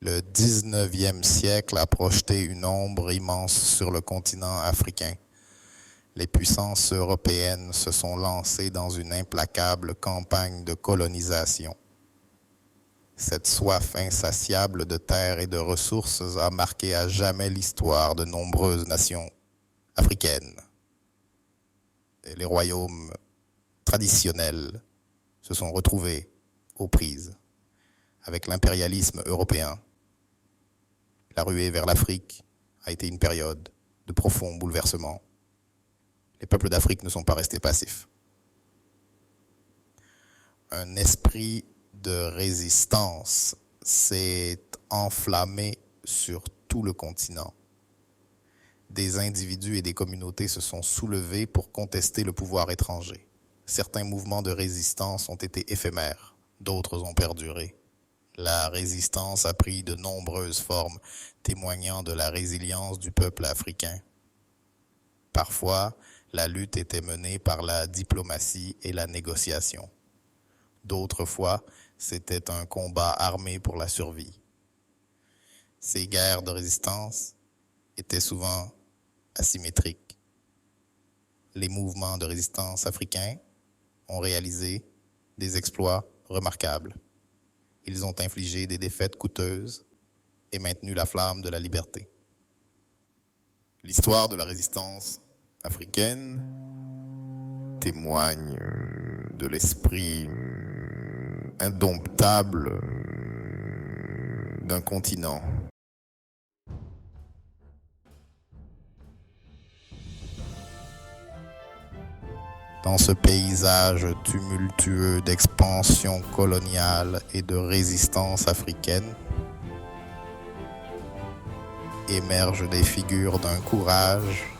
Le 19e siècle a projeté une ombre immense sur le continent africain. Les puissances européennes se sont lancées dans une implacable campagne de colonisation. Cette soif insatiable de terre et de ressources a marqué à jamais l'histoire de nombreuses nations africaines. Et les royaumes traditionnels se sont retrouvés aux prises avec l'impérialisme européen. La ruée vers l'Afrique a été une période de profond bouleversement. Les peuples d'Afrique ne sont pas restés passifs. Un esprit de résistance s'est enflammé sur tout le continent. Des individus et des communautés se sont soulevés pour contester le pouvoir étranger. Certains mouvements de résistance ont été éphémères, d'autres ont perduré. La résistance a pris de nombreuses formes, témoignant de la résilience du peuple africain. Parfois, la lutte était menée par la diplomatie et la négociation. D'autres fois, c'était un combat armé pour la survie. Ces guerres de résistance étaient souvent asymétriques. Les mouvements de résistance africains ont réalisé des exploits remarquables. Ils ont infligé des défaites coûteuses et maintenu la flamme de la liberté. L'histoire de la résistance africaine témoigne de l'esprit indomptable d'un continent. Dans ce paysage tumultueux d'expansion coloniale et de résistance africaine, émergent des figures d'un courage,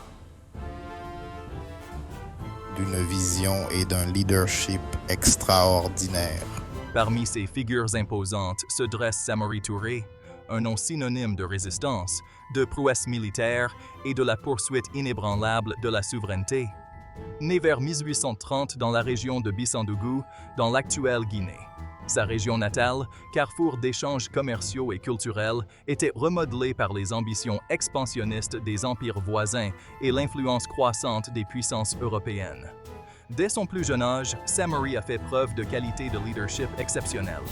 d'une vision et d'un leadership extraordinaire. Parmi ces figures imposantes se dresse Samori Touré, un nom synonyme de résistance, de prouesse militaire et de la poursuite inébranlable de la souveraineté. Né vers 1830 dans la région de Bissandougou, dans l'actuelle Guinée. Sa région natale, carrefour d'échanges commerciaux et culturels, était remodelée par les ambitions expansionnistes des empires voisins et l'influence croissante des puissances européennes. Dès son plus jeune âge, Samori a fait preuve de qualité de leadership exceptionnelle.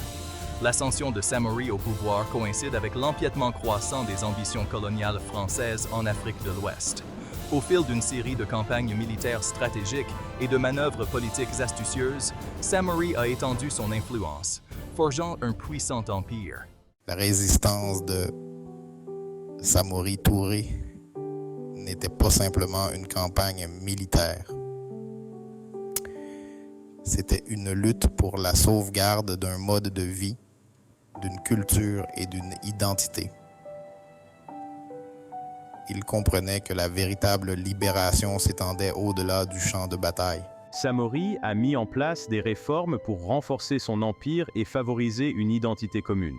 L'ascension de Samori au pouvoir coïncide avec l'empiètement croissant des ambitions coloniales françaises en Afrique de l'Ouest. Au fil d'une série de campagnes militaires stratégiques et de manœuvres politiques astucieuses, Samori a étendu son influence, forgeant un puissant empire. La résistance de Samori Touré n'était pas simplement une campagne militaire. C'était une lutte pour la sauvegarde d'un mode de vie, d'une culture et d'une identité. Il comprenait que la véritable libération s'étendait au-delà du champ de bataille. Samori a mis en place des réformes pour renforcer son empire et favoriser une identité commune.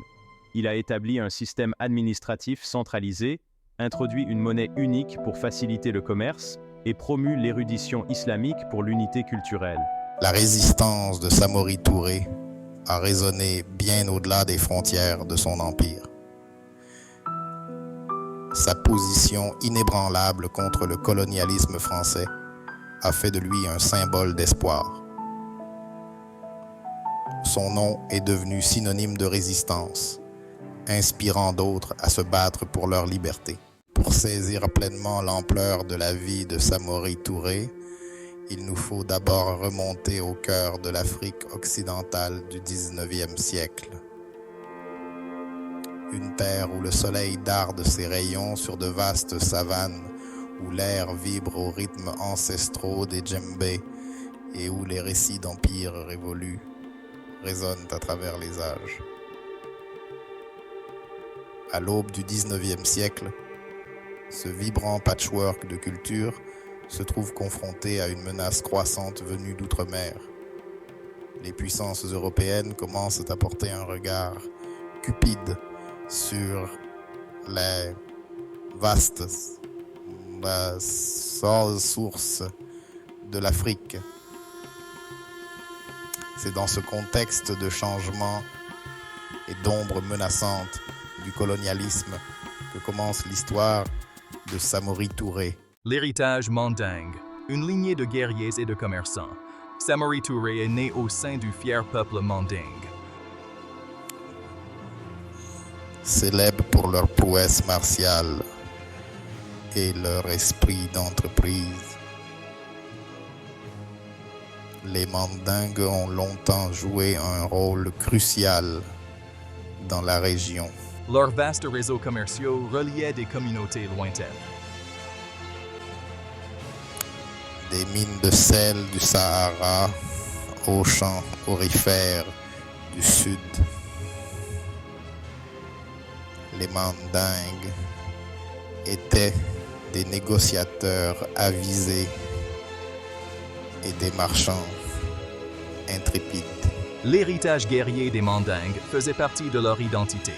Il a établi un système administratif centralisé, introduit une monnaie unique pour faciliter le commerce et promu l'érudition islamique pour l'unité culturelle. La résistance de Samori Touré a résonné bien au-delà des frontières de son empire. Sa position inébranlable contre le colonialisme français a fait de lui un symbole d'espoir. Son nom est devenu synonyme de résistance, inspirant d'autres à se battre pour leur liberté. Pour saisir pleinement l'ampleur de la vie de Samori Touré, il nous faut d'abord remonter au cœur de l'Afrique occidentale du 19e siècle. Une terre où le soleil darde ses rayons sur de vastes savanes, où l'air vibre aux rythmes ancestraux des djembés et où les récits d'empires révolus résonnent à travers les âges. À l'aube du 19e siècle, ce vibrant patchwork de cultures se trouve confronté à une menace croissante venue d'outre-mer. Les puissances européennes commencent à porter un regard cupide sur les vastes sources de l'Afrique. C'est dans ce contexte de changement et d'ombres menaçantes du colonialisme que commence l'histoire de Samori Touré. L'héritage mandingue, une lignée de guerriers et de commerçants. Samori Touré est né au sein du fier peuple mandingue. Célèbres pour leur prouesse martiale et leur esprit d'entreprise, les Mandingues ont longtemps joué un rôle crucial dans la région. Leurs vastes réseaux commerciaux reliaient des communautés lointaines. Des mines de sel du Sahara aux champs aurifères du sud. Les Mandingues étaient des négociateurs avisés et des marchands intrépides. L'héritage guerrier des Mandingues faisait partie de leur identité.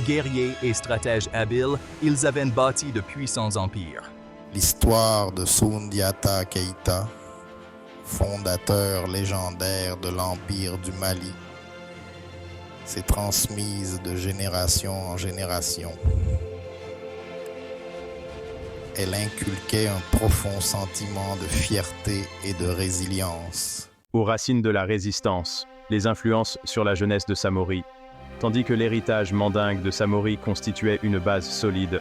Guerriers et stratèges habiles, ils avaient bâti de puissants empires. L'histoire de Soundiata Keïta, fondateur légendaire de l'Empire du Mali, s'est transmise de génération en génération. Elle inculquait un profond sentiment de fierté et de résilience. Aux racines de la résistance, les influences sur la jeunesse de Samori, tandis que l'héritage mandingue de Samori constituait une base solide.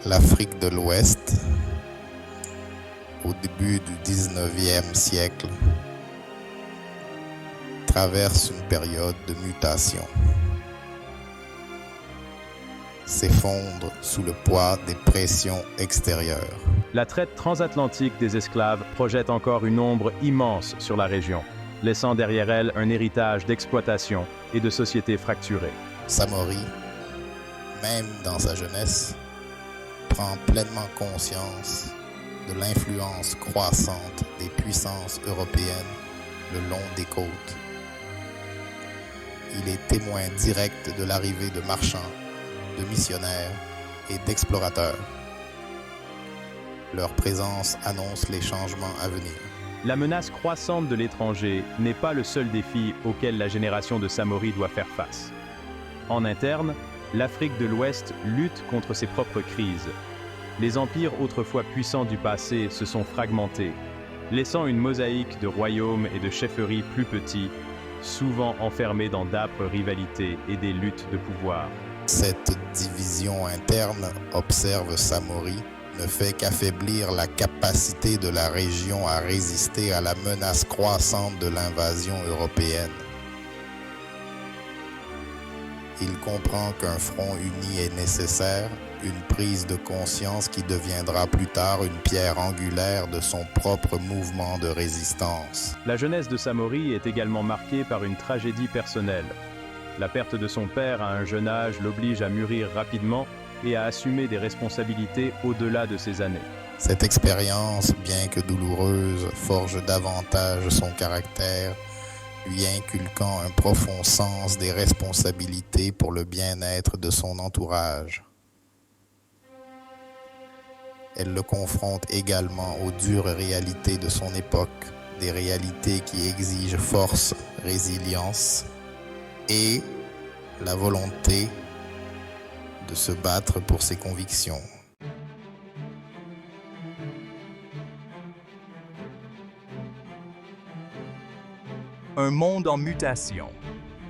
L'Afrique de l'Ouest, au début du 19e siècle, traverse une période de mutation. S'effondre sous le poids des pressions extérieures. La traite transatlantique des esclaves projette encore une ombre immense sur la région, laissant derrière elle un héritage d'exploitation et de sociétés fracturées. Samori, même dans sa jeunesse, prend pleinement conscience de l'influence croissante des puissances européennes le long des côtes. Il est témoin direct de l'arrivée de marchands, de missionnaires et d'explorateurs. Leur présence annonce les changements à venir. La menace croissante de l'étranger n'est pas le seul défi auquel la génération de Samori doit faire face. En interne, l'Afrique de l'Ouest lutte contre ses propres crises. Les empires autrefois puissants du passé se sont fragmentés, laissant une mosaïque de royaumes et de chefferies plus petits, souvent enfermés dans d'âpres rivalités et des luttes de pouvoir. Cette division interne, observe Samori, ne fait qu'affaiblir la capacité de la région à résister à la menace croissante de l'invasion européenne. Il comprend qu'un front uni est nécessaire, une prise de conscience qui deviendra plus tard une pierre angulaire de son propre mouvement de résistance. La jeunesse de Samori est également marquée par une tragédie personnelle. La perte de son père à un jeune âge l'oblige à mûrir rapidement et à assumer des responsabilités au-delà de ses années. Cette expérience, bien que douloureuse, forge davantage son caractère, lui inculquant un profond sens des responsabilités pour le bien-être de son entourage. Elle le confronte également aux dures réalités de son époque, des réalités qui exigent force, résilience et la volonté de se battre pour ses convictions. Un monde en mutation.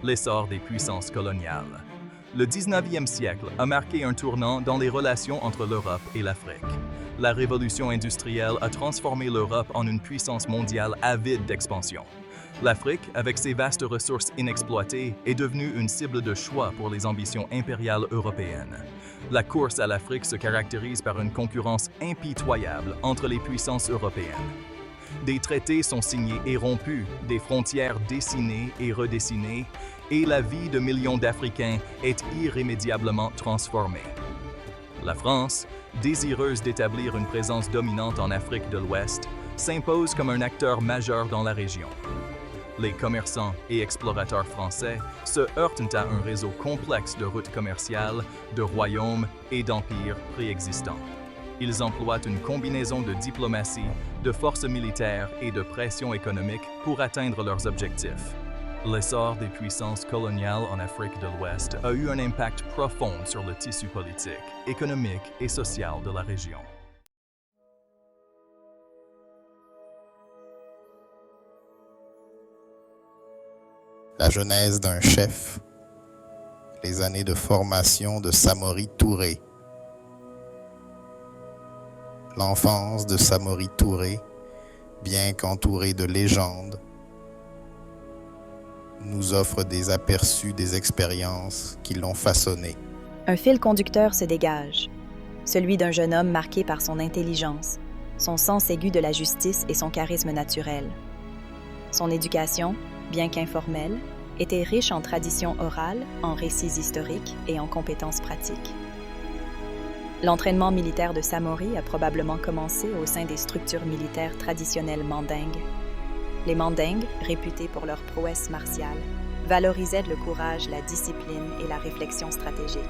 L'essor des puissances coloniales. Le 19e siècle a marqué un tournant dans les relations entre l'Europe et l'Afrique. La révolution industrielle a transformé l'Europe en une puissance mondiale avide d'expansion. L'Afrique, avec ses vastes ressources inexploitées, est devenue une cible de choix pour les ambitions impériales européennes. La course à l'Afrique se caractérise par une concurrence impitoyable entre les puissances européennes. Des traités sont signés et rompus, des frontières dessinées et redessinées, et la vie de millions d'Africains est irrémédiablement transformée. La France, désireuse d'établir une présence dominante en Afrique de l'Ouest, s'impose comme un acteur majeur dans la région. Les commerçants et explorateurs français se heurtent à un réseau complexe de routes commerciales, de royaumes et d'empires préexistants. Ils emploient une combinaison de diplomatie, de forces militaires et de pression économique pour atteindre leurs objectifs. L'essor des puissances coloniales en Afrique de l'Ouest a eu un impact profond sur le tissu politique, économique et social de la région. La genèse d'un chef, les années de formation de Samori Touré. L'enfance de Samori Touré, bien qu'entourée de légendes, nous offre des aperçus des expériences qui l'ont façonné. Un fil conducteur se dégage, celui d'un jeune homme marqué par son intelligence, son sens aigu de la justice et son charisme naturel. Son éducation, bien qu'informelle, était riche en traditions orales, en récits historiques et en compétences pratiques. L'entraînement militaire de Samori a probablement commencé au sein des structures militaires traditionnelles mandingues. Les Mandingues, réputés pour leur prouesse martiale, valorisaient le courage, la discipline et la réflexion stratégique.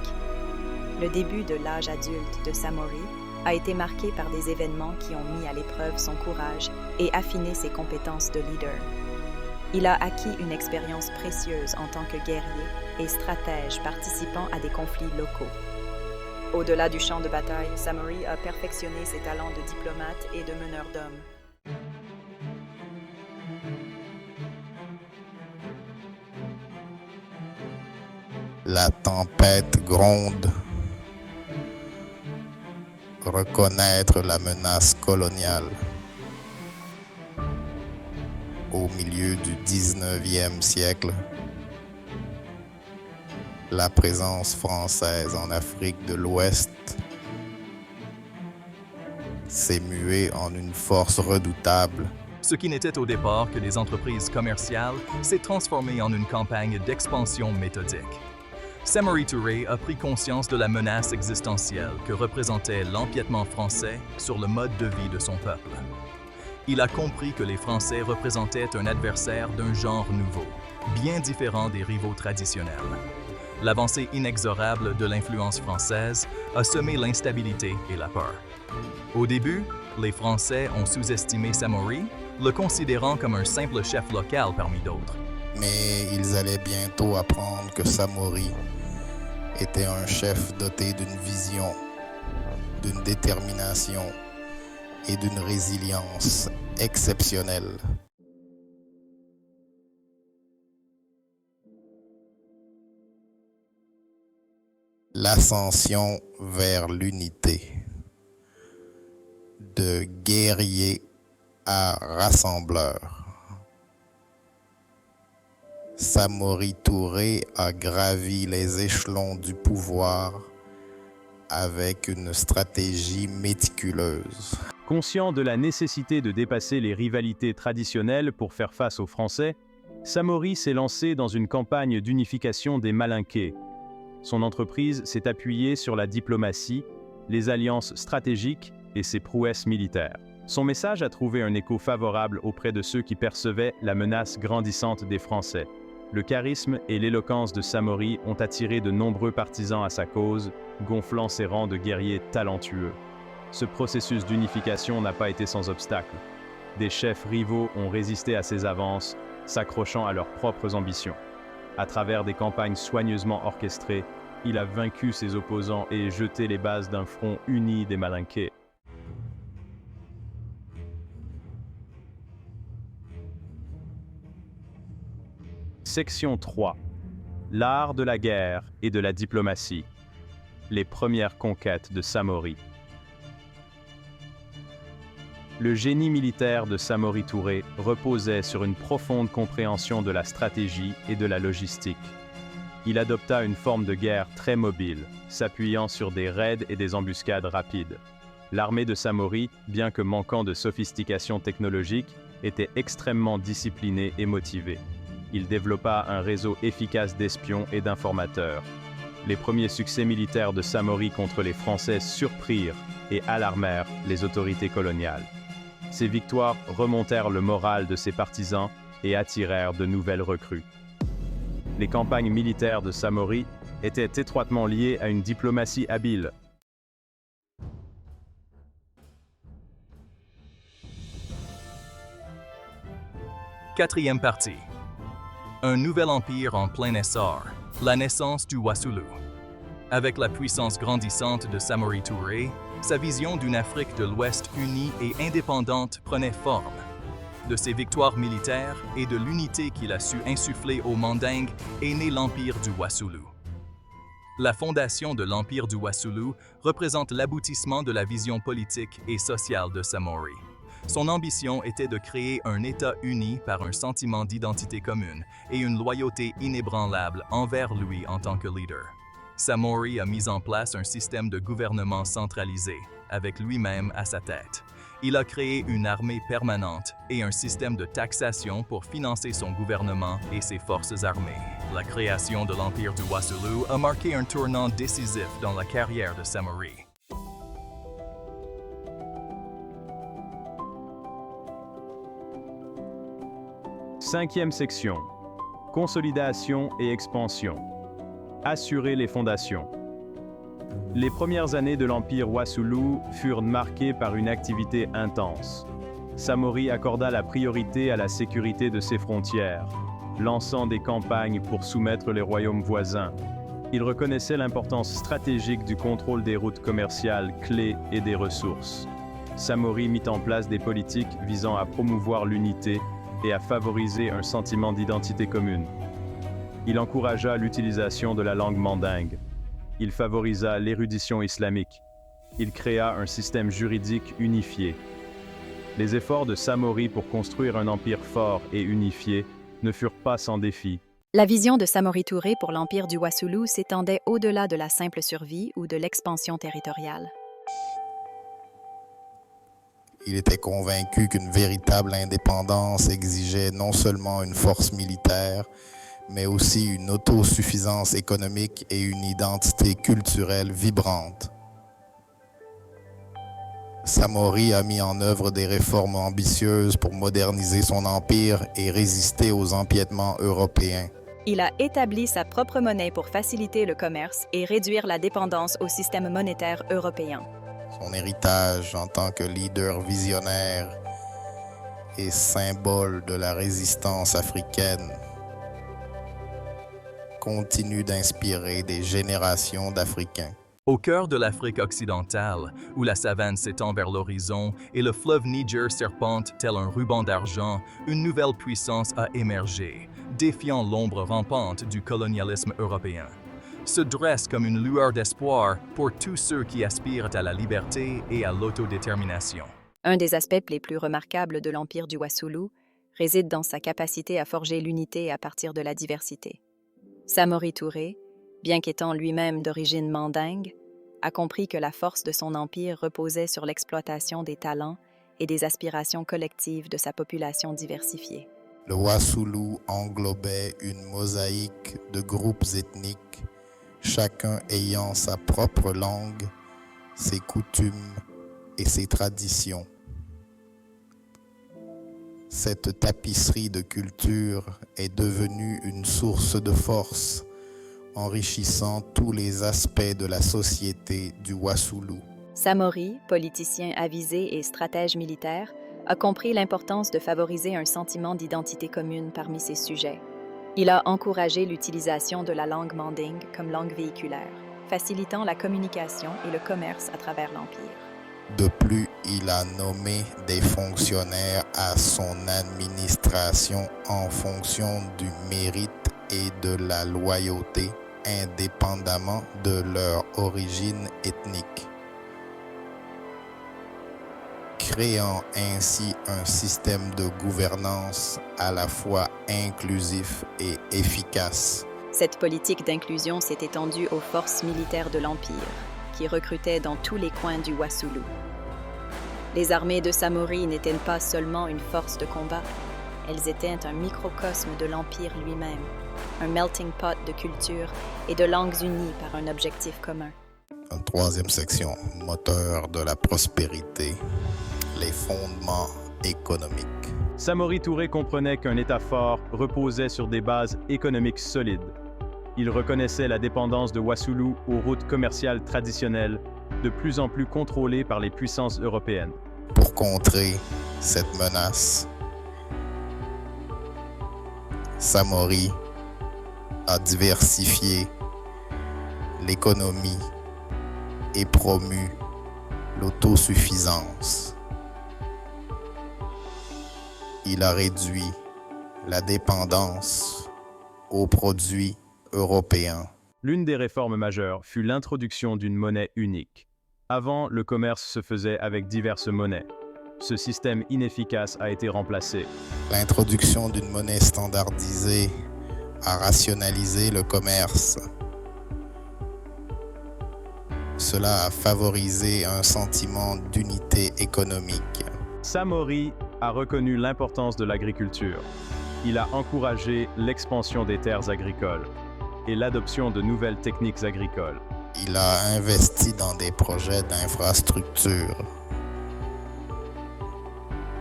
Le début de l'âge adulte de Samori a été marqué par des événements qui ont mis à l'épreuve son courage et affiné ses compétences de leader. Il a acquis une expérience précieuse en tant que guerrier et stratège participant à des conflits locaux. Au-delà du champ de bataille, Samori a perfectionné ses talents de diplomate et de meneur d'hommes. La tempête gronde. Reconnaître la menace coloniale. Au milieu du 19e siècle, la présence française en Afrique de l'Ouest s'est muée en une force redoutable. Ce qui n'était au départ que des entreprises commerciales s'est transformé en une campagne d'expansion méthodique. Samori Touré a pris conscience de la menace existentielle que représentait l'empiètement français sur le mode de vie de son peuple. Il a compris que les Français représentaient un adversaire d'un genre nouveau, bien différent des rivaux traditionnels. L'avancée inexorable de l'influence française a semé l'instabilité et la peur. Au début, les Français ont sous-estimé Samori, le considérant comme un simple chef local parmi d'autres. Mais ils allaient bientôt apprendre que Samori était un chef doté d'une vision, d'une détermination et d'une résilience exceptionnelle. L'ascension vers l'unité, de guerrier à rassembleur. Samori Touré a gravi les échelons du pouvoir avec une stratégie méticuleuse. Conscient de la nécessité de dépasser les rivalités traditionnelles pour faire face aux Français, Samori s'est lancé dans une campagne d'unification des Malinqués. Son entreprise s'est appuyée sur la diplomatie, les alliances stratégiques et ses prouesses militaires. Son message a trouvé un écho favorable auprès de ceux qui percevaient la menace grandissante des Français. Le charisme et l'éloquence de Samori ont attiré de nombreux partisans à sa cause, gonflant ses rangs de guerriers talentueux. Ce processus d'unification n'a pas été sans obstacle. Des chefs rivaux ont résisté à ses avances, s'accrochant à leurs propres ambitions. À travers des campagnes soigneusement orchestrées, il a vaincu ses opposants et jeté les bases d'un front uni des Malinqués. Section 3. L'art de la guerre et de la diplomatie. Les premières conquêtes de Samori. Le génie militaire de Samori Touré reposait sur une profonde compréhension de la stratégie et de la logistique. Il adopta une forme de guerre très mobile, s'appuyant sur des raids et des embuscades rapides. L'armée de Samori, bien que manquant de sophistication technologique, était extrêmement disciplinée et motivée. Il développa un réseau efficace d'espions et d'informateurs. Les premiers succès militaires de Samori contre les Français surprirent et alarmèrent les autorités coloniales. Ces victoires remontèrent le moral de ses partisans et attirèrent de nouvelles recrues. Les campagnes militaires de Samori étaient étroitement liées à une diplomatie habile. Quatrième partie. Un nouvel empire en plein essor, la naissance du Wassoulou. Avec la puissance grandissante de Samori Touré, sa vision d'une Afrique de l'Ouest unie et indépendante prenait forme. De ses victoires militaires et de l'unité qu'il a su insuffler aux Mandingues est né l'empire du Wassoulou. La fondation de l'empire du Wassoulou représente l'aboutissement de la vision politique et sociale de Samori. Son ambition était de créer un État uni par un sentiment d'identité commune et une loyauté inébranlable envers lui en tant que leader. Samori a mis en place un système de gouvernement centralisé, avec lui-même à sa tête. Il a créé une armée permanente et un système de taxation pour financer son gouvernement et ses forces armées. La création de l'Empire du Wassoulou a marqué un tournant décisif dans la carrière de Samori. Cinquième section. Consolidation et expansion. Assurer les fondations. Les premières années de l'Empire Wassoulou furent marquées par une activité intense. Samori accorda la priorité à la sécurité de ses frontières, lançant des campagnes pour soumettre les royaumes voisins. Il reconnaissait l'importance stratégique du contrôle des routes commerciales clés et des ressources. Samori mit en place des politiques visant à promouvoir l'unité et à favoriser un sentiment d'identité commune. Il encouragea l'utilisation de la langue mandingue. Il favorisa l'érudition islamique. Il créa un système juridique unifié. Les efforts de Samori pour construire un empire fort et unifié ne furent pas sans défis. La vision de Samori Touré pour l'empire du Wassoulou s'étendait au-delà de la simple survie ou de l'expansion territoriale. Il était convaincu qu'une véritable indépendance exigeait non seulement une force militaire, mais aussi une autosuffisance économique et une identité culturelle vibrante. Samori a mis en œuvre des réformes ambitieuses pour moderniser son empire et résister aux empiétements européens. Il a établi sa propre monnaie pour faciliter le commerce et réduire la dépendance au système monétaire européen. Son héritage en tant que leader visionnaire et symbole de la résistance africaine continue d'inspirer des générations d'Africains. Au cœur de l'Afrique occidentale, où la savane s'étend vers l'horizon et le fleuve Niger serpente tel un ruban d'argent, une nouvelle puissance a émergé, défiant l'ombre rampante du colonialisme européen. Se dresse comme une lueur d'espoir pour tous ceux qui aspirent à la liberté et à l'autodétermination. Un des aspects les plus remarquables de l'empire du Wassoulou réside dans sa capacité à forger l'unité à partir de la diversité. Samori Touré, bien qu'étant lui-même d'origine mandingue, a compris que la force de son empire reposait sur l'exploitation des talents et des aspirations collectives de sa population diversifiée. Le Wassoulou englobait une mosaïque de groupes ethniques, chacun ayant sa propre langue, ses coutumes et ses traditions. Cette tapisserie de culture est devenue une source de force, enrichissant tous les aspects de la société du Wassoulou. Samori, politicien avisé et stratège militaire, a compris l'importance de favoriser un sentiment d'identité commune parmi ses sujets. Il a encouragé l'utilisation de la langue mandingue comme langue véhiculaire, facilitant la communication et le commerce à travers l'Empire. De plus, il a nommé des fonctionnaires à son administration en fonction du mérite et de la loyauté, indépendamment de leur origine ethnique, créant ainsi un système de gouvernance à la fois inclusif et efficace. Cette politique d'inclusion s'est étendue aux forces militaires de l'Empire, qui recrutaient dans tous les coins du Wassoulou. Les armées de Samori n'étaient pas seulement une force de combat, elles étaient un microcosme de l'Empire lui-même, un melting pot de cultures et de langues unies par un objectif commun. Une troisième section, moteur de la prospérité, les fondements économiques. Samori Touré comprenait qu'un État fort reposait sur des bases économiques solides. Il reconnaissait la dépendance de Wassoulou aux routes commerciales traditionnelles, de plus en plus contrôlées par les puissances européennes. Pour contrer cette menace, Samori a diversifié l'économie et promu l'autosuffisance. Il a réduit la dépendance aux produits européens. L'une des réformes majeures fut l'introduction d'une monnaie unique. Avant, le commerce se faisait avec diverses monnaies. Ce système inefficace a été remplacé. L'introduction d'une monnaie standardisée a rationalisé le commerce. Cela a favorisé un sentiment d'unité économique. Samori a reconnu l'importance de l'agriculture. Il a encouragé l'expansion des terres agricoles et l'adoption de nouvelles techniques agricoles. Il a investi dans des projets d'infrastructure,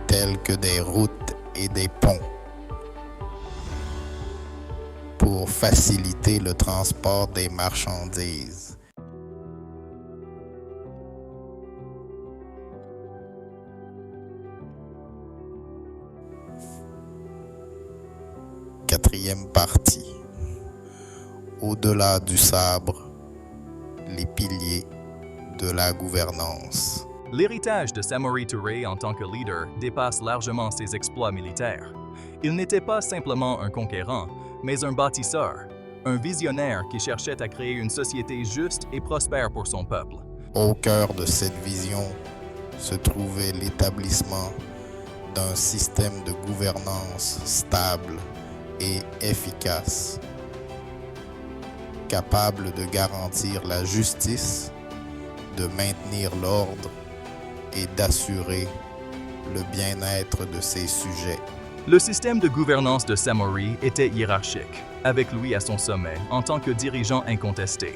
tels que des routes et des ponts, pour faciliter le transport des marchandises. Quatrième partie. Au-delà du sabre, les piliers de la gouvernance. L'héritage de Samori Touré en tant que leader dépasse largement ses exploits militaires. Il n'était pas simplement un conquérant, mais un bâtisseur, un visionnaire qui cherchait à créer une société juste et prospère pour son peuple. Au cœur de cette vision se trouvait l'établissement d'un système de gouvernance stable et efficace, capable de garantir la justice, de maintenir l'ordre et d'assurer le bien-être de ses sujets. Le système de gouvernance de Samori était hiérarchique, avec lui à son sommet en tant que dirigeant incontesté.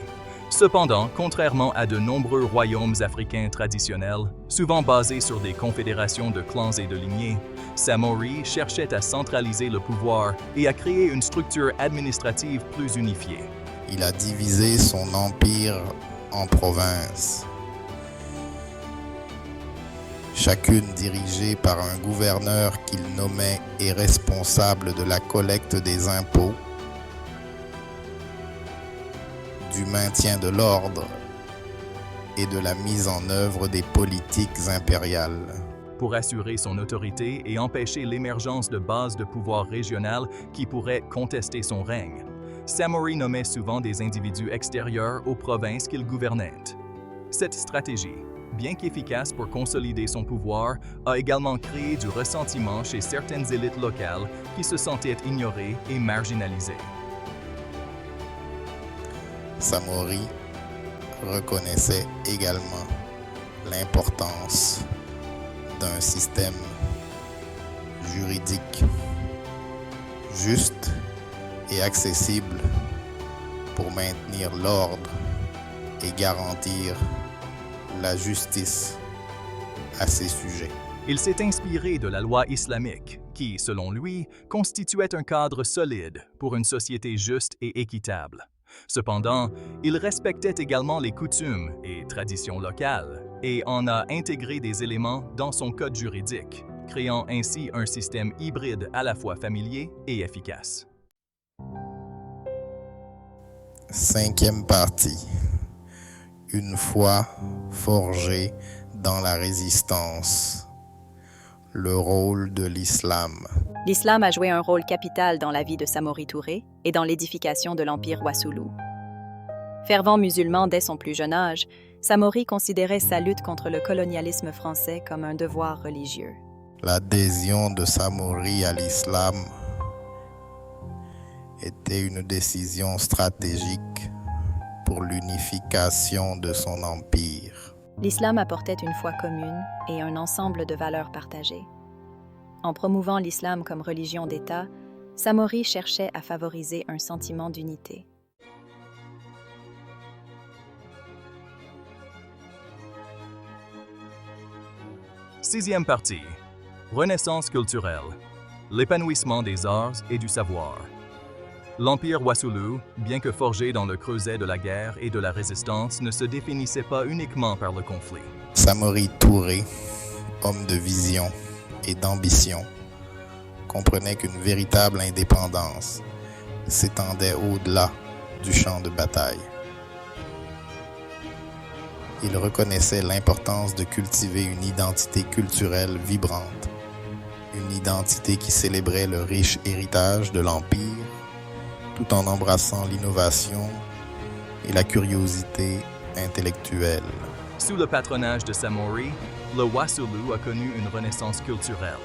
Cependant, contrairement à de nombreux royaumes africains traditionnels, souvent basés sur des confédérations de clans et de lignées, Samori cherchait à centraliser le pouvoir et à créer une structure administrative plus unifiée. Il a divisé son empire en provinces, chacune dirigée par un gouverneur qu'il nommait et responsable de la collecte des impôts, du maintien de l'ordre et de la mise en œuvre des politiques impériales. Pour assurer son autorité et empêcher l'émergence de bases de pouvoir régionales qui pourraient contester son règne, Samori nommait souvent des individus extérieurs aux provinces qu'il gouvernait. Cette stratégie, bien qu'efficace pour consolider son pouvoir, a également créé du ressentiment chez certaines élites locales qui se sentaient ignorées et marginalisées. Samori reconnaissait également l'importance d'un système juridique juste et accessible pour maintenir l'ordre et garantir la justice à ses sujets. Il s'est inspiré de la loi islamique qui, selon lui, constituait un cadre solide pour une société juste et équitable. Cependant, il respectait également les coutumes et traditions locales et en a intégré des éléments dans son code juridique, créant ainsi un système hybride à la fois familier et efficace. Cinquième partie. Une foi forgée dans la résistance. Le rôle de l'islam. L'islam a joué un rôle capital dans la vie de Samori Touré et dans l'édification de l'Empire Wassoulou. Fervent musulman dès son plus jeune âge, Samori considérait sa lutte contre le colonialisme français comme un devoir religieux. L'adhésion de Samori à l'islam était une décision stratégique pour l'unification de son empire. L'islam apportait une foi commune et un ensemble de valeurs partagées. En promouvant l'islam comme religion d'État, Samori cherchait à favoriser un sentiment d'unité. Sixième partie. Renaissance culturelle. L'épanouissement des arts et du savoir. L'Empire Wassoulou, bien que forgé dans le creuset de la guerre et de la résistance, ne se définissait pas uniquement par le conflit. Samori Touré, homme de vision et d'ambition, comprenait qu'une véritable indépendance s'étendait au-delà du champ de bataille. Il reconnaissait l'importance de cultiver une identité culturelle vibrante, une identité qui célébrait le riche héritage de l'Empire, tout en embrassant l'innovation et la curiosité intellectuelle. Sous le patronage de Samori, le Wassoulou a connu une renaissance culturelle.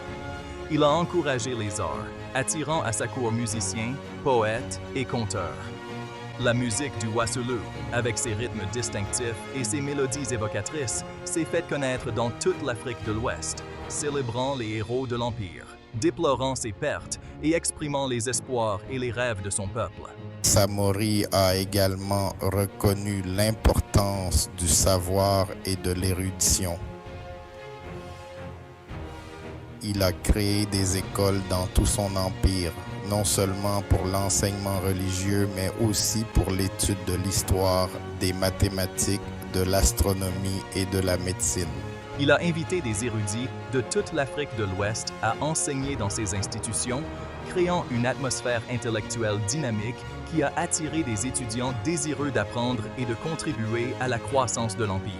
Il a encouragé les arts, attirant à sa cour musiciens, poètes et conteurs. La musique du Wassoulou, avec ses rythmes distinctifs et ses mélodies évocatrices, s'est faite connaître dans toute l'Afrique de l'Ouest, célébrant les héros de l'Empire, déplorant ses pertes et exprimant les espoirs et les rêves de son peuple. Samori a également reconnu l'importance du savoir et de l'érudition. Il a créé des écoles dans tout son empire, non seulement pour l'enseignement religieux, mais aussi pour l'étude de l'histoire, des mathématiques, de l'astronomie et de la médecine. Il a invité des érudits de toute l'Afrique de l'Ouest à enseigner dans ses institutions, créant une atmosphère intellectuelle dynamique qui a attiré des étudiants désireux d'apprendre et de contribuer à la croissance de l'Empire.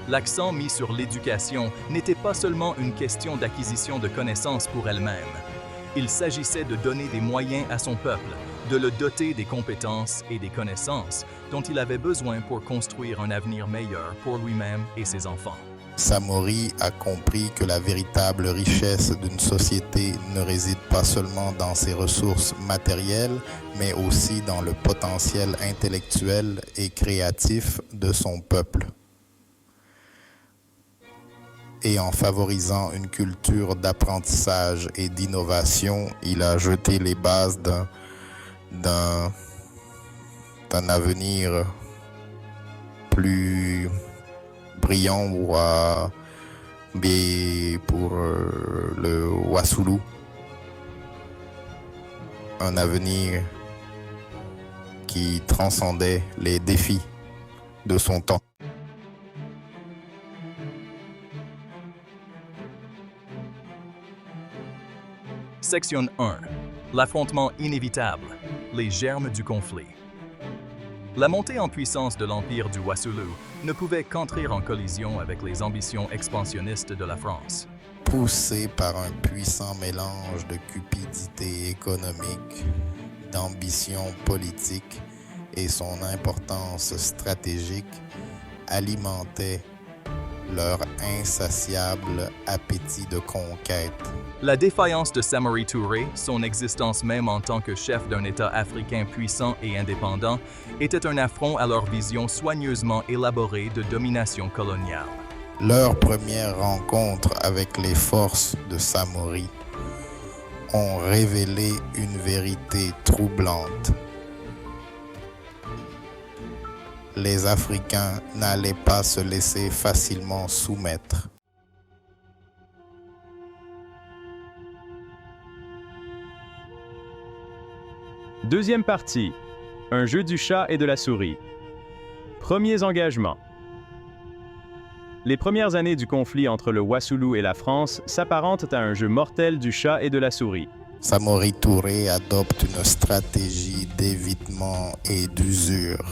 L'accent mis sur l'éducation n'était pas seulement une question d'acquisition de connaissances pour elle-même. Il s'agissait de donner des moyens à son peuple, de le doter des compétences et des connaissances dont il avait besoin pour construire un avenir meilleur pour lui-même et ses enfants. Samori a compris que la véritable richesse d'une société ne réside pas seulement dans ses ressources matérielles, mais aussi dans le potentiel intellectuel et créatif de son peuple. Et en favorisant une culture d'apprentissage et d'innovation, il a jeté les bases d'un avenir plus brillant pour le Wassoulou. Un avenir qui transcendait les défis de son temps. Section 1. L'affrontement inévitable. Les germes du conflit. La montée en puissance de l'Empire du Wassoulou ne pouvait qu'entrer en collision avec les ambitions expansionnistes de la France. Poussé par un puissant mélange de cupidité économique, d'ambition politique et son importance stratégique alimentait leur insatiable appétit de conquête. La défaillance de Samori Touré, son existence même en tant que chef d'un État africain puissant et indépendant, était un affront à leur vision soigneusement élaborée de domination coloniale. Leur première rencontre avec les forces de Samori ont révélé une vérité troublante. Les Africains n'allaient pas se laisser facilement soumettre. Deuxième partie. Un jeu du chat et de la souris. Premiers engagements. Les premières années du conflit entre le Wassoulou et la France s'apparentent à un jeu mortel du chat et de la souris. Samori Touré adopte une stratégie d'évitement et d'usure.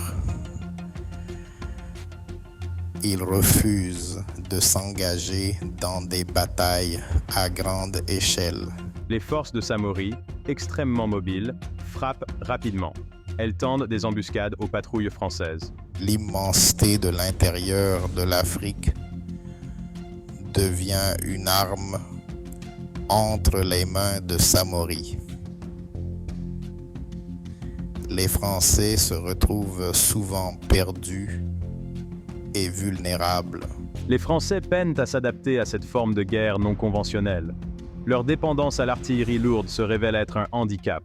Il refuse de s'engager dans des batailles à grande échelle. Les forces de Samori, extrêmement mobiles, frappent rapidement. Elles tendent des embuscades aux patrouilles françaises. L'immensité de l'intérieur de l'Afrique devient une arme entre les mains de Samori. Les Français se retrouvent souvent perdus et vulnérables. Les Français peinent à s'adapter à cette forme de guerre non conventionnelle. Leur dépendance à l'artillerie lourde se révèle être un handicap.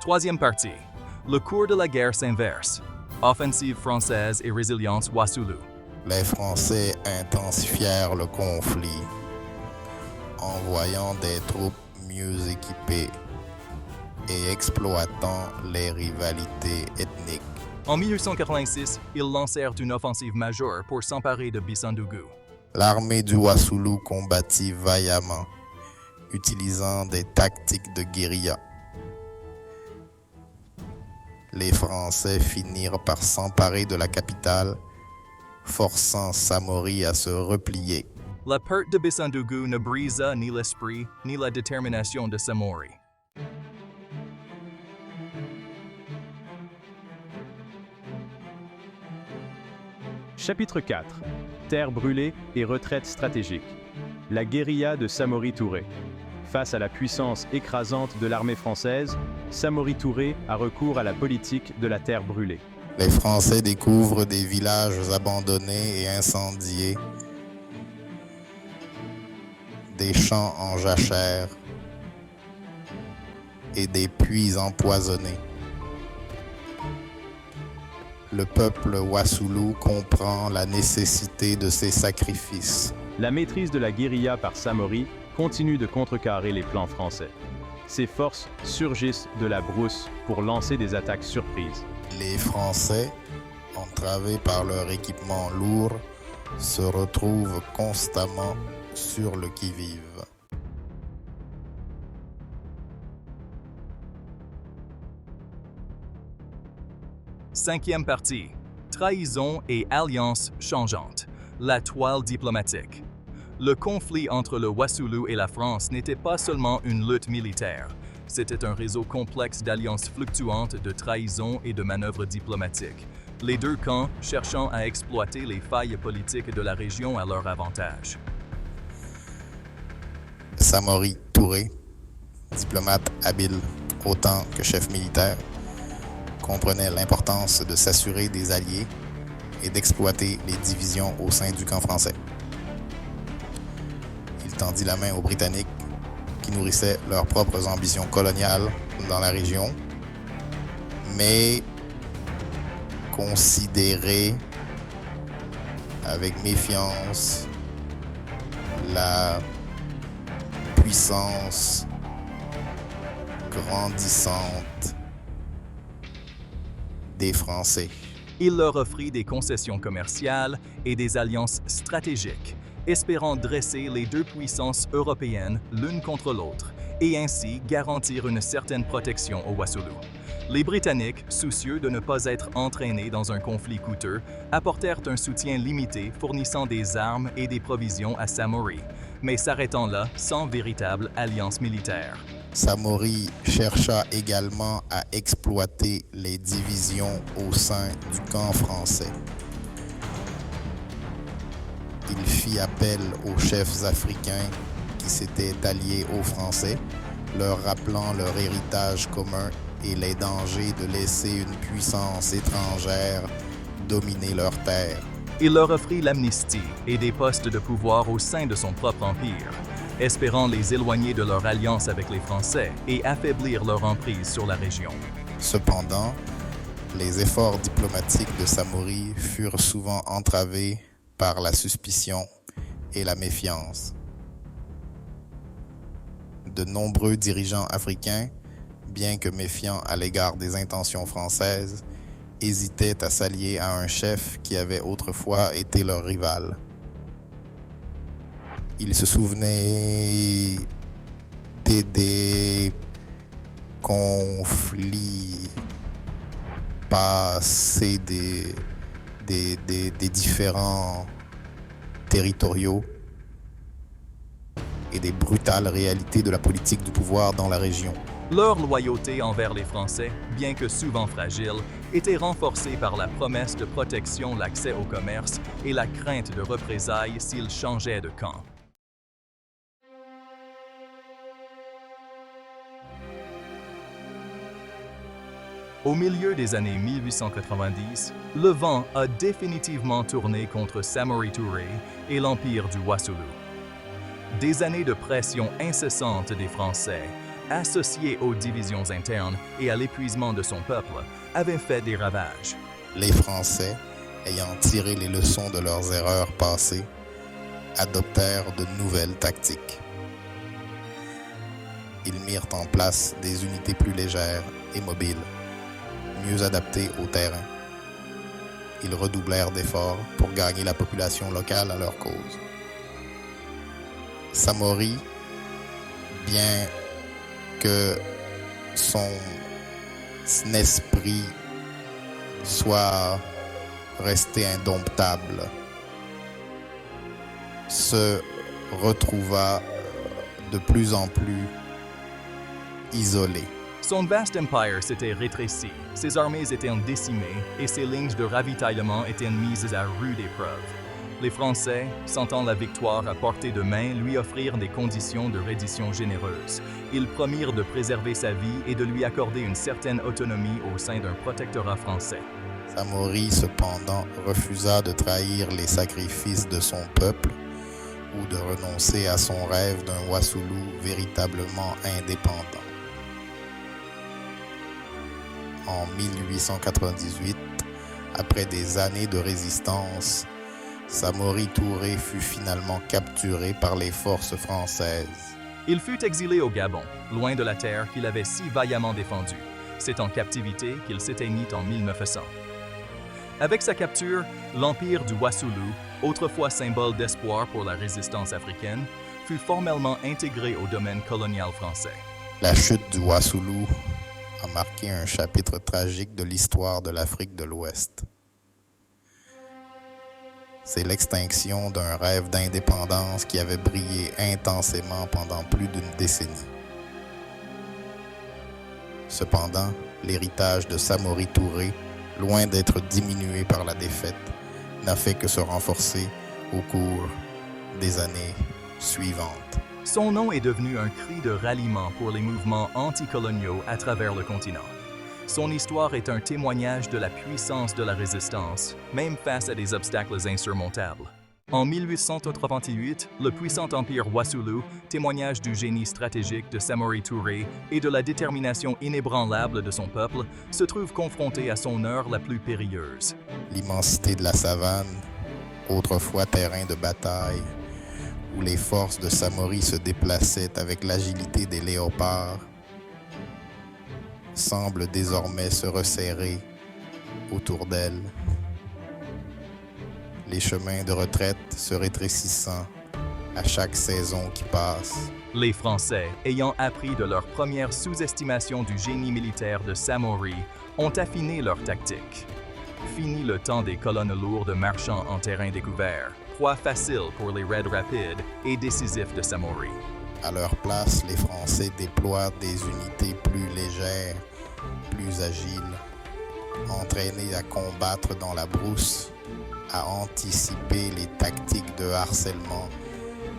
Troisième partie. Le cours de la guerre s'inverse. Offensive française et résilience Wassoulou. Les Français intensifièrent le conflit, envoyant des troupes mieux équipées et exploitant les rivalités ethniques. En 1886, ils lancèrent une offensive majeure pour s'emparer de Bissandougou. L'armée du Wassoulou combattit vaillamment, utilisant des tactiques de guérilla. Les Français finirent par s'emparer de la capitale, forçant Samori à se replier. La perte de Bissandougou ne brisa ni l'esprit ni la détermination de Samori. Chapitre 4. Terre brûlée et retraite stratégique. La guérilla de Samori Touré. Face à la puissance écrasante de l'armée française, Samori Touré a recours à la politique de la terre brûlée. Les Français découvrent des villages abandonnés et incendiés, des champs en jachère et des puits empoisonnés. Le peuple Wassoulou comprend la nécessité de ces sacrifices. La maîtrise de la guérilla par Samori continue de contrecarrer les plans français. Ses forces surgissent de la brousse pour lancer des attaques surprises. Les Français, entravés par leur équipement lourd, se retrouvent constamment sur le qui-vive. Cinquième partie. Trahison et alliances changeantes. La toile diplomatique. Le conflit entre le Wassoulou et la France n'était pas seulement une lutte militaire. C'était un réseau complexe d'alliances fluctuantes de trahison et de manœuvres diplomatiques, les deux camps cherchant à exploiter les failles politiques de la région à leur avantage. Samori Touré, diplomate habile autant que chef militaire, comprenait l'importance de s'assurer des alliés et d'exploiter les divisions au sein du camp français. Il tendit la main aux Britanniques qui nourrissaient leurs propres ambitions coloniales dans la région, mais considérait avec méfiance la puissance grandissante des Français. Il leur offrit des concessions commerciales et des alliances stratégiques, espérant dresser les deux puissances européennes l'une contre l'autre et ainsi garantir une certaine protection aux Wassoulou. Les Britanniques, soucieux de ne pas être entraînés dans un conflit coûteux, apportèrent un soutien limité fournissant des armes et des provisions à Samori, mais s'arrêtant là sans véritable alliance militaire. Samori chercha également à exploiter les divisions au sein du camp français. Il fit appel aux chefs africains qui s'étaient alliés aux Français, leur rappelant leur héritage commun et les dangers de laisser une puissance étrangère dominer leurs terres. Il leur offrit l'amnistie et des postes de pouvoir au sein de son propre empire, espérant les éloigner de leur alliance avec les Français et affaiblir leur emprise sur la région. Cependant, les efforts diplomatiques de Samori furent souvent entravés par la suspicion et la méfiance. De nombreux dirigeants africains, bien que méfiants à l'égard des intentions françaises, hésitaient à s'allier à un chef qui avait autrefois été leur rival. Ils se souvenaient des conflits passés des différents territoriaux et des brutales réalités de la politique du pouvoir dans la région. Leur loyauté envers les Français, bien que souvent fragile, était renforcée par la promesse de protection, l'accès au commerce et la crainte de représailles s'ils changeaient de camp. Au milieu des années 1890, le vent a définitivement tourné contre Samori Touré et l'empire du Wassoulou. Des années de pression incessante des Français, associés aux divisions internes et à l'épuisement de son peuple, avaient fait des ravages. Les Français, ayant tiré les leçons de leurs erreurs passées, adoptèrent de nouvelles tactiques. Ils mirent en place des unités plus légères et mobiles, mieux adaptées au terrain. ils redoublèrent d'efforts pour gagner la population locale à leur cause. Samori, bien que son esprit soit resté indomptable, se retrouva de plus en plus isolé. Son vaste empire s'était rétréci, ses armées étaient décimées et ses lignes de ravitaillement étaient mises à rude épreuve. Les Français, sentant la victoire à portée de main, lui offrirent des conditions de reddition généreuses. Ils promirent de préserver sa vie et de lui accorder une certaine autonomie au sein d'un protectorat français. Samori, cependant, refusa de trahir les sacrifices de son peuple ou de renoncer à son rêve d'un Wassoulou véritablement indépendant. En 1898, après des années de résistance, Samori Touré fut finalement capturé par les forces françaises. Il fut exilé au Gabon, loin de la terre qu'il avait si vaillamment défendue. C'est en captivité qu'il s'éteignit en 1900. Avec sa capture, l'empire du Wassoulou, autrefois symbole d'espoir pour la résistance africaine, fut formellement intégré au domaine colonial français. La chute du Wassoulou a marqué un chapitre tragique de l'histoire de l'Afrique de l'Ouest. C'est l'extinction d'un rêve d'indépendance qui avait brillé intensément pendant plus d'une décennie. Cependant, l'héritage de Samori Touré, loin d'être diminué par la défaite, n'a fait que se renforcer au cours des années suivantes. Son nom est devenu un cri de ralliement pour les mouvements anticoloniaux à travers le continent. Son histoire est un témoignage de la puissance de la résistance, même face à des obstacles insurmontables. En 1888, le puissant empire Wassoulou, témoignage du génie stratégique de Samori Touré et de la détermination inébranlable de son peuple, se trouve confronté à son heure la plus périlleuse. L'immensité de la savane, autrefois terrain de bataille, où les forces de Samori se déplaçaient avec l'agilité des léopards, semble désormais se resserrer autour d'elle, les chemins de retraite se rétrécissant à chaque saison qui passe. Les Français, ayant appris de leur première sous-estimation du génie militaire de Samori, ont affiné leur tactique. Fini le temps des colonnes lourdes marchant en terrain découvert, proie facile pour les raids rapides et décisifs de Samori. À leur place, les Français déploient des unités plus légères, plus agiles, entraînées à combattre dans la brousse, à anticiper les tactiques de harcèlement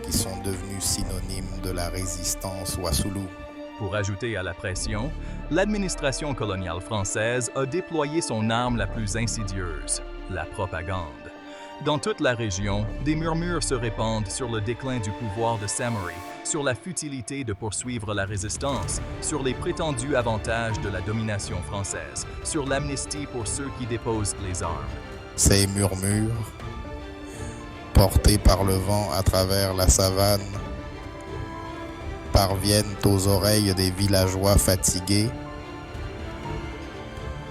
qui sont devenues synonymes de la résistance Wassoulou. Pour ajouter à la pression, l'administration coloniale française a déployé son arme la plus insidieuse, la propagande. Dans toute la région, des murmures se répandent sur le déclin du pouvoir de Samori, sur la futilité de poursuivre la résistance, sur les prétendus avantages de la domination française, sur l'amnistie pour ceux qui déposent les armes. Ces murmures, portés par le vent à travers la savane, parviennent aux oreilles des villageois fatigués,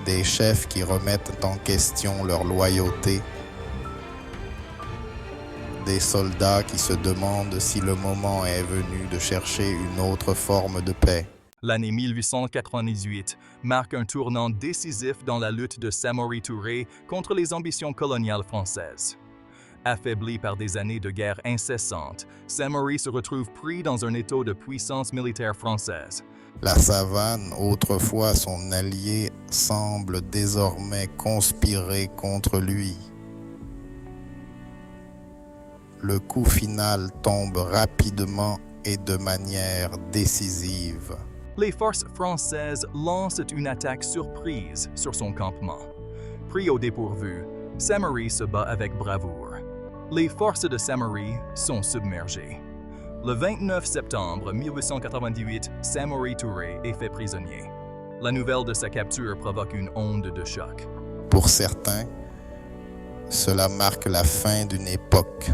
des chefs qui remettent en question leur loyauté, des soldats qui se demandent si le moment est venu de chercher une autre forme de paix. L'année 1898 marque un tournant décisif dans la lutte de Samori Touré contre les ambitions coloniales françaises. Affaibli par des années de guerre incessantes, Samori se retrouve pris dans un étau de puissance militaire française. La savane, autrefois son allié, semble désormais conspirer contre lui. Le coup final tombe rapidement et de manière décisive. Les forces françaises lancent une attaque surprise sur son campement. Pris au dépourvu, Samori se bat avec bravoure. Les forces de Samori sont submergées. Le 29 septembre 1898, Samori Touré est fait prisonnier. La nouvelle de sa capture provoque une onde de choc. Pour certains, cela marque la fin d'une époque.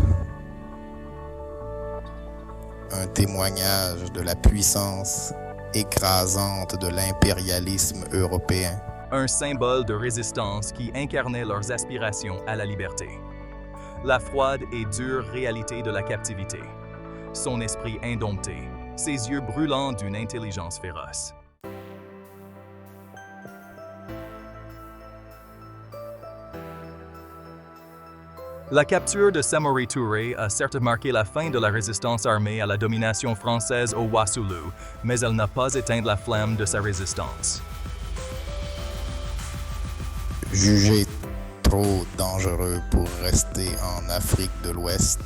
Un témoignage de la puissance écrasante de l'impérialisme européen. un symbole de résistance qui incarnait leurs aspirations à la liberté. La froide et dure réalité de la captivité, son esprit indompté, ses yeux brûlants d'une intelligence féroce. La capture de Samori Touré a certes marqué la fin de la résistance armée à la domination française au Wassoulou, mais elle n'a pas éteint la flamme de sa résistance. Jugé trop dangereux pour rester en Afrique de l'Ouest,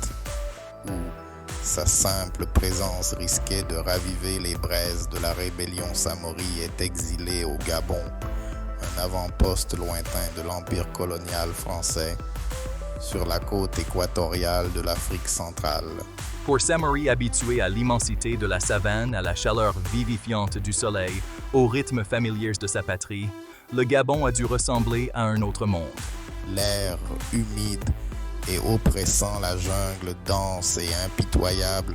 où sa simple présence risquait de raviver les braises de la rébellion, Samori est exilé au Gabon, un avant-poste lointain de l'Empire colonial français, sur la côte équatoriale de l'Afrique centrale. Pour Samori habitué à l'immensité de la savane, à la chaleur vivifiante du soleil, au rythme familier de sa patrie, le Gabon a dû ressembler à un autre monde. L'air humide et oppressant, la jungle dense et impitoyable,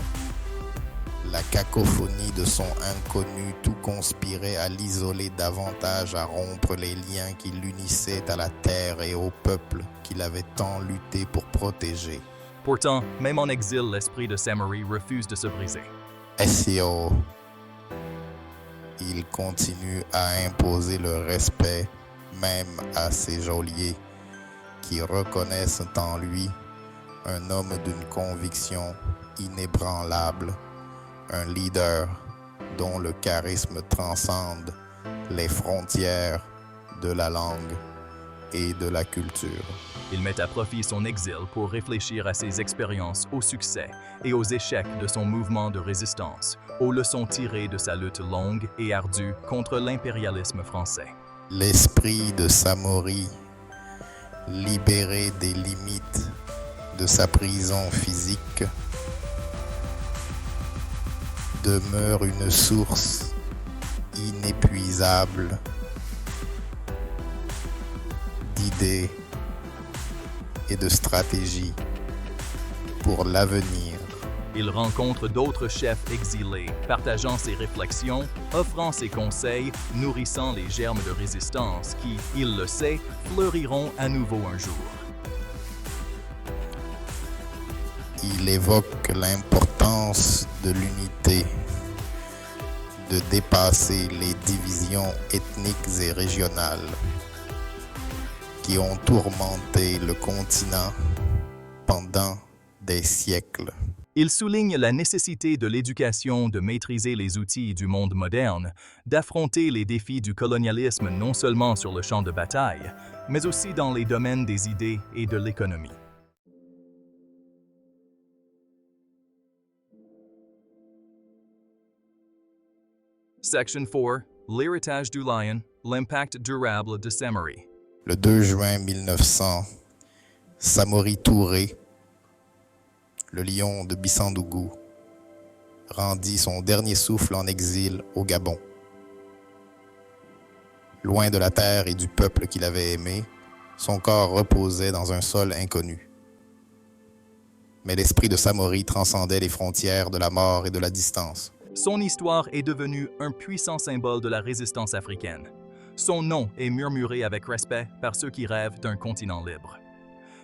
la cacophonie de son inconnu, tout conspirait à l'isoler davantage, à rompre les liens qui l'unissaient à la terre et au peuple qu'il avait tant lutté pour protéger. Pourtant, même en exil, l'esprit de Samori refuse de se briser. SEO, il continue à imposer le respect même à ses geôliers qui reconnaissent en lui un homme d'une conviction inébranlable, un leader dont le charisme transcende les frontières de la langue et de la culture. Il met à profit son exil pour réfléchir à ses expériences, aux succès et aux échecs de son mouvement de résistance, aux leçons tirées de sa lutte longue et ardue contre l'impérialisme français. L'esprit de Samori, libéré des limites de sa prison physique, demeure une source inépuisable d'idées et de stratégies pour l'avenir. Il rencontre d'autres chefs exilés, partageant ses réflexions, offrant ses conseils, nourrissant les germes de résistance qui, il le sait, fleuriront à nouveau un jour. Il évoque l'importance de l'unité, de dépasser les divisions ethniques et régionales qui ont tourmenté le continent pendant des siècles. Il souligne la nécessité de l'éducation de maîtriser les outils du monde moderne, d'affronter les défis du colonialisme non seulement sur le champ de bataille, mais aussi dans les domaines des idées et de l'économie. Section 4. L'héritage du lion, l'impact durable de Samori. Le 2 juin 1900, Samori Touré, le lion de Bissandougou, rendit son dernier souffle en exil au Gabon. Loin de la terre et du peuple qu'il avait aimé, son corps reposait dans un sol inconnu. Mais l'esprit de Samori transcendait les frontières de la mort et de la distance. Son histoire est devenue un puissant symbole de la résistance africaine. Son nom est murmuré avec respect par ceux qui rêvent d'un continent libre.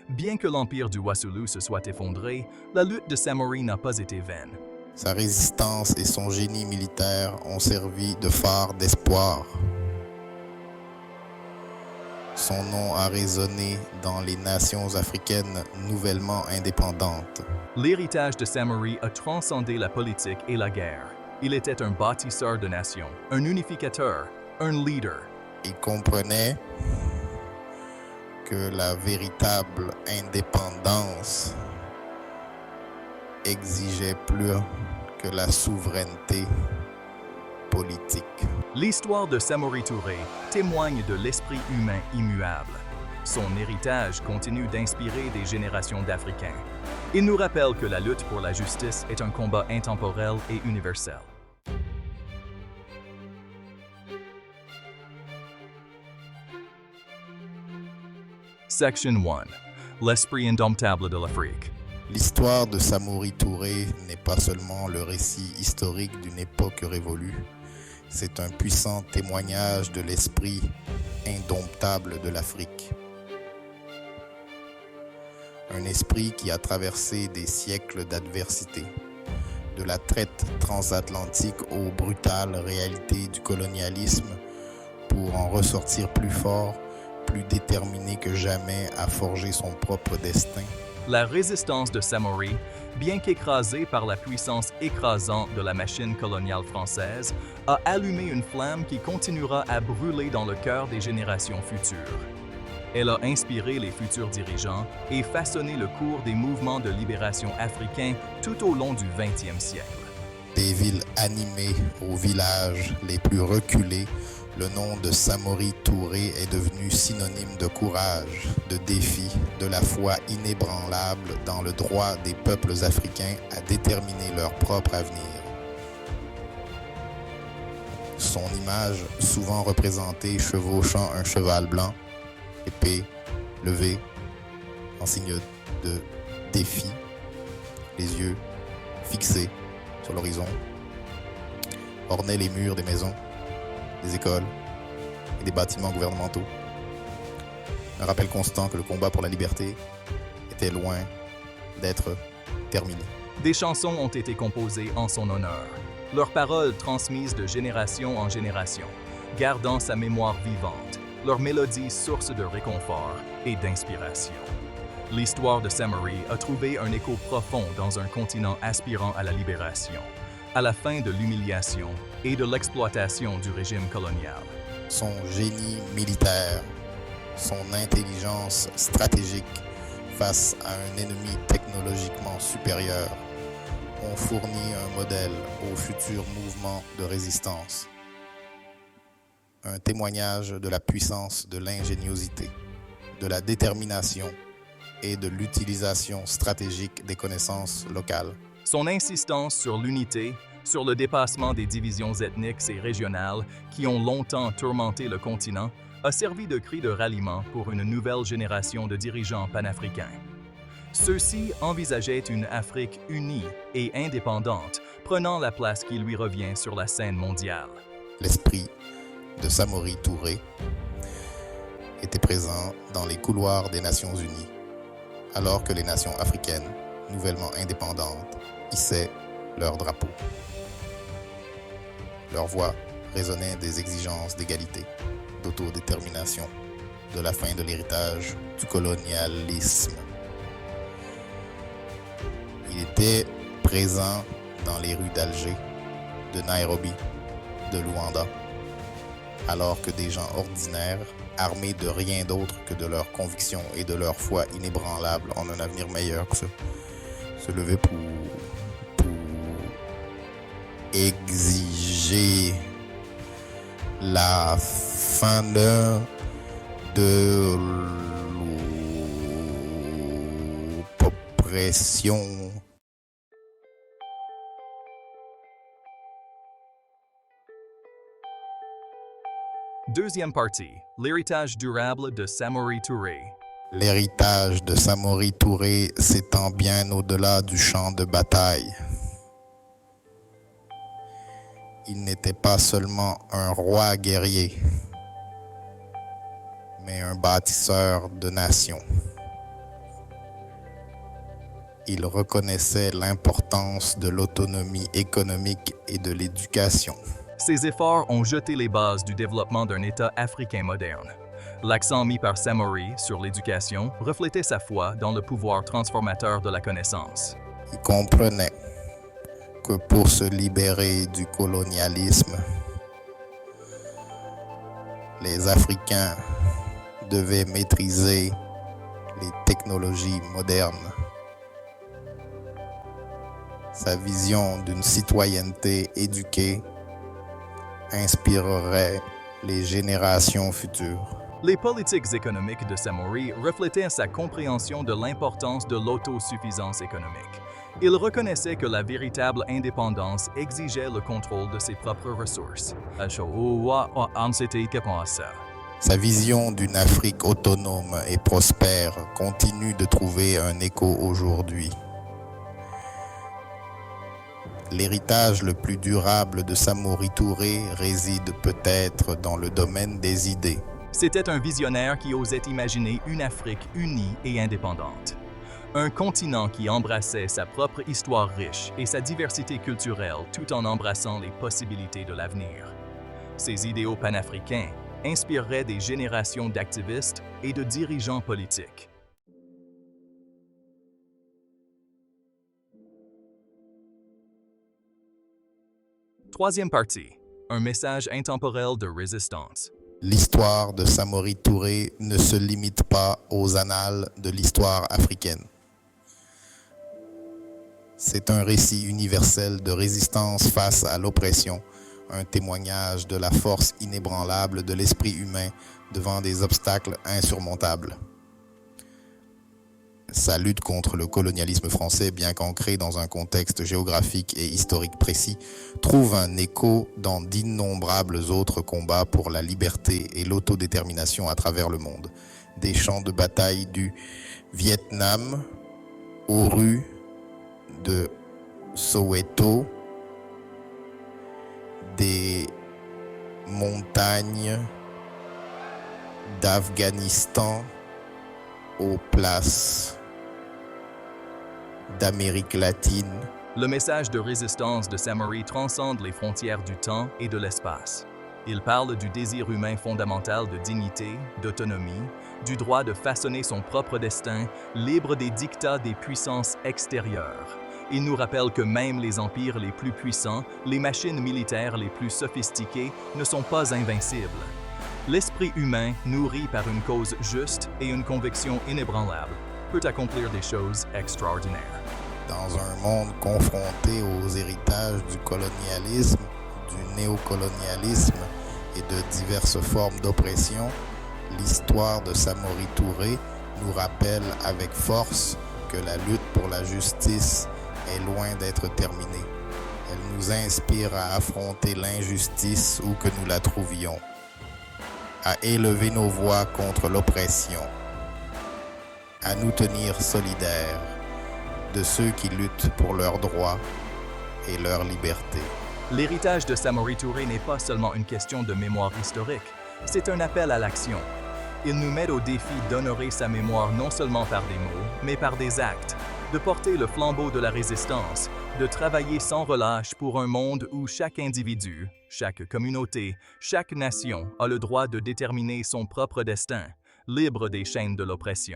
Bien que l'empire du Wassoulou se soit effondré, la lutte de Samori n'a pas été vaine. Sa résistance et son génie militaire ont servi de phare d'espoir. Son nom a résonné dans les nations africaines nouvellement indépendantes. L'héritage de Samori a transcendé la politique et la guerre. Il était un bâtisseur de nations, un unificateur, un leader. Il comprenait que la véritable indépendance exigeait plus que la souveraineté politique. L'histoire de Samori Touré témoigne de l'esprit humain immuable. Son héritage continue d'inspirer des générations d'Africains. Il nous rappelle que la lutte pour la justice est un combat intemporel et universel. Section 1. L'esprit indomptable de l'Afrique. L'histoire de Samori Touré n'est pas seulement le récit historique d'une époque révolue, C'est un puissant témoignage de l'esprit indomptable de l'Afrique. Un esprit qui a traversé des siècles d'adversité, de la traite transatlantique aux brutales réalités du colonialisme, pour en ressortir plus fort, plus déterminé que jamais à forger son propre destin. La résistance de Samori, bien qu'écrasée par la puissance écrasante de la machine coloniale française, a allumé une flamme qui continuera à brûler dans le cœur des générations futures. Elle a inspiré les futurs dirigeants et façonné le cours des mouvements de libération africains tout au long du 20e siècle. Des villes animées aux villages les plus reculés, le nom de Samori Touré est devenu synonyme de courage, de défi, de la foi inébranlable dans le droit des peuples africains à déterminer leur propre avenir. Son image, souvent représentée chevauchant un cheval blanc, épée levée, en signe de défi, les yeux fixés sur l'horizon, ornait les murs des maisons, des écoles et des bâtiments gouvernementaux. Un rappel constant que le combat pour la liberté était loin d'être terminé. Des chansons ont été composées en son honneur, leurs paroles transmises de génération en génération, gardant sa mémoire vivante, leurs mélodies source de réconfort et d'inspiration. L'histoire de Samori a trouvé un écho profond dans un continent aspirant à la libération, à la fin de l'humiliation et de l'exploitation du régime colonial. Son génie militaire, son intelligence stratégique face à un ennemi technologiquement supérieur ont fourni un modèle au futur mouvement de résistance. Un témoignage de la puissance de l'ingéniosité, de la détermination et de l'utilisation stratégique des connaissances locales. Son insistance sur l'unité, sur le dépassement des divisions ethniques et régionales qui ont longtemps tourmenté le continent, a servi de cri de ralliement pour une nouvelle génération de dirigeants panafricains. Ceux-ci envisageaient une Afrique unie et indépendante, prenant la place qui lui revient sur la scène mondiale. L'esprit de Samori Touré était présent dans les couloirs des Nations Unies, alors que les nations africaines, nouvellement indépendantes, hissaient leur drapeau. Leur voix résonnait des exigences d'égalité, d'autodétermination, de la fin de l'héritage du colonialisme. Il était présent dans les rues d'Alger, de Nairobi, de Luanda, alors que des gens ordinaires, armés de rien d'autre que de leurs convictions et de leur foi inébranlable en un avenir meilleur que se levaient pour exiger la fin de l'oppression. Deuxième partie, l'héritage durable de Samori Touré. L'héritage de Samori Touré s'étend bien au-delà du champ de bataille. Il n'était pas seulement un roi guerrier, mais un bâtisseur de nations. Il reconnaissait l'importance de l'autonomie économique et de l'éducation. Ces efforts ont jeté les bases du développement d'un État africain moderne. L'accent mis par Samori sur l'éducation reflétait sa foi dans le pouvoir transformateur de la connaissance. Il comprenait que pour se libérer du colonialisme, les Africains devaient maîtriser les technologies modernes. Sa vision d'une citoyenneté éduquée inspirerait les générations futures. Les politiques économiques de Samori reflétaient sa compréhension de l'importance de l'autosuffisance économique. Il reconnaissait que la véritable indépendance exigeait le contrôle de ses propres ressources. Sa vision d'une Afrique autonome et prospère continue de trouver un écho aujourd'hui. L'héritage le plus durable de Samori Touré réside peut-être dans le domaine des idées. C'était un visionnaire qui osait imaginer une Afrique unie et indépendante. Un continent qui embrassait sa propre histoire riche et sa diversité culturelle tout en embrassant les possibilités de l'avenir. Ses idéaux panafricains inspireraient des générations d'activistes et de dirigeants politiques. Troisième partie, un message intemporel de résistance. L'histoire de Samori Touré ne se limite pas aux annales de l'histoire africaine. C'est un récit universel de résistance face à l'oppression, un témoignage de la force inébranlable de l'esprit humain devant des obstacles insurmontables. Sa lutte contre le colonialisme français, bien qu'ancrée dans un contexte géographique et historique précis, trouve un écho dans d'innombrables autres combats pour la liberté et l'autodétermination à travers le monde. Des champs de bataille du Vietnam aux rues de Soweto, des montagnes d'Afghanistan aux places d'Amérique latine. Le message de résistance de Samori transcende les frontières du temps et de l'espace. Il parle du désir humain fondamental de dignité, d'autonomie, du droit de façonner son propre destin, libre des dictats des puissances extérieures. Il nous rappelle que même les empires les plus puissants, les machines militaires les plus sophistiquées ne sont pas invincibles. L'esprit humain, nourri par une cause juste et une conviction inébranlable, peut accomplir des choses extraordinaires. Dans un monde confronté aux héritages du colonialisme, du néocolonialisme et de diverses formes d'oppression, l'histoire de Samori Touré nous rappelle avec force que la lutte pour la justice est loin d'être terminée. Elle nous inspire à affronter l'injustice où que nous la trouvions, à élever nos voix contre l'oppression, à nous tenir solidaires de ceux qui luttent pour leurs droits et leur liberté. L'héritage de Samori Touré n'est pas seulement une question de mémoire historique, c'est un appel à l'action. Il nous met au défi d'honorer sa mémoire non seulement par des mots, mais par des actes, de porter le flambeau de la résistance, de travailler sans relâche pour un monde où chaque individu, chaque communauté, chaque nation a le droit de déterminer son propre destin, libre des chaînes de l'oppression.